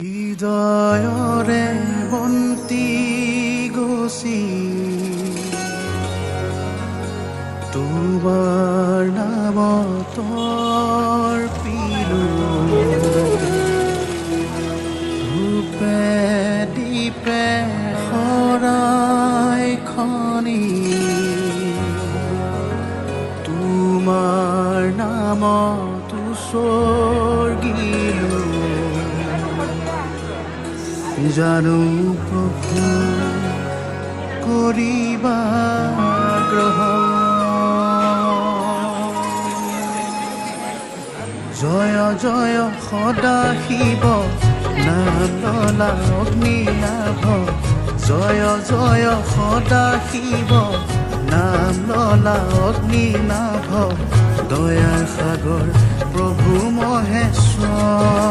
হৃদয়ৰে বন্তি গছি তোমাৰ নামত অৰ্পিলো ৰূপে দীপে শৰাইখনি তোমাৰ নামত উচৰ্গিলো জানো প্ৰভু কৰিবা গ্ৰহণ জয় জয় সদা শিৱ নাম ললা অগ্নিনাভ জয় জয় সদা শিৱ নাম ললা অগ্নিনাভ দয়াৰ সাগৰ প্ৰভু মহেশ্বৰ